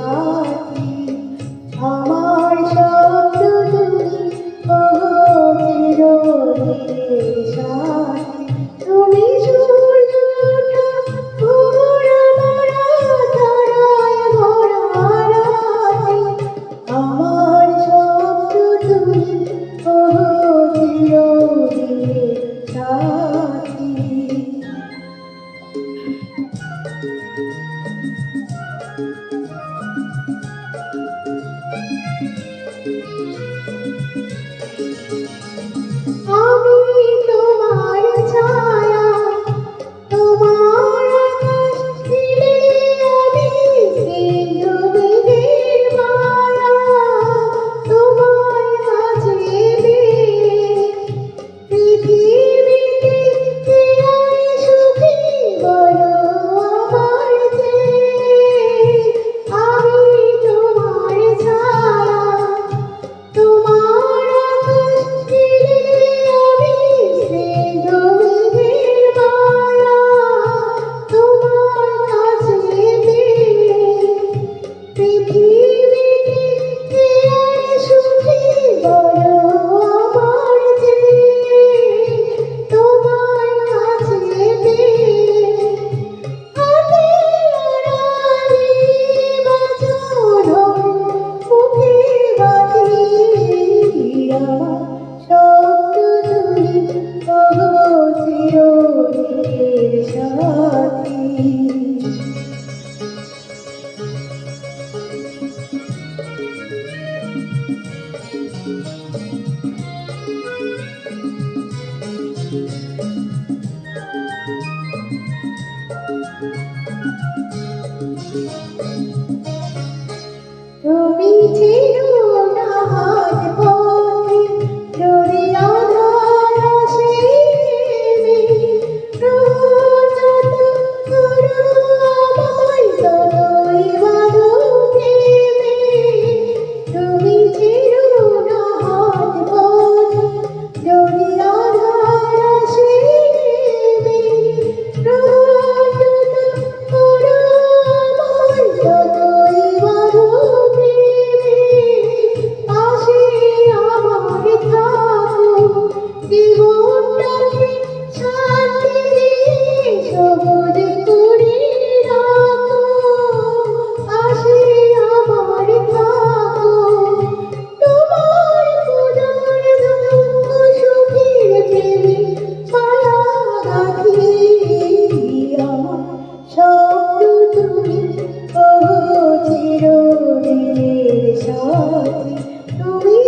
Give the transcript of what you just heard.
সাথী আমার স্বপ্ন তুমি চিরদিনের সাথী তুমি সূর্যটা ভোরা ভরা তারায় ভরা রাতে আমার স্বপ্ন তুমি চিরদিনের সাথী আমি তোমার ছায়া তোমার আকাশ ছিলে আমি স্নেহ মেঘের মায়া তোমার কাছে পৃথিবীতে কে আর সুখী বলো আমার চেয়ে আমি তোমার ছায়া তোমার আকাশ ছিলে আমি স্নেহ মেঘের মায়া তোমার কাছে পৃথিবীতে কে আর সুখী বলো আমার চেয়ে তোমার কাছে হাতের আড়ালে বাঁচো মুখে বাঁধি আমার স্বপ্ন তুমি চিরদিনের সাথী তুমি ছিল না হাত পথে যদি আধার আসে রোজ যত করো আমায় ততই বাঁধো প্রেমে তুমি ছিল না হাত পথে যদি আধার আসে রোজ যত করো আমায় ততই বাঁধো জীবনটাকে শান্তি দিয়ে সবুজ করে রাখো পাশে আমার থাকো তোমার উদর দুঃখ সুখের প্রেমে মায়া গাঁথি আমার স্বপ্ন তুমি চিরদিনের সাথী তুমি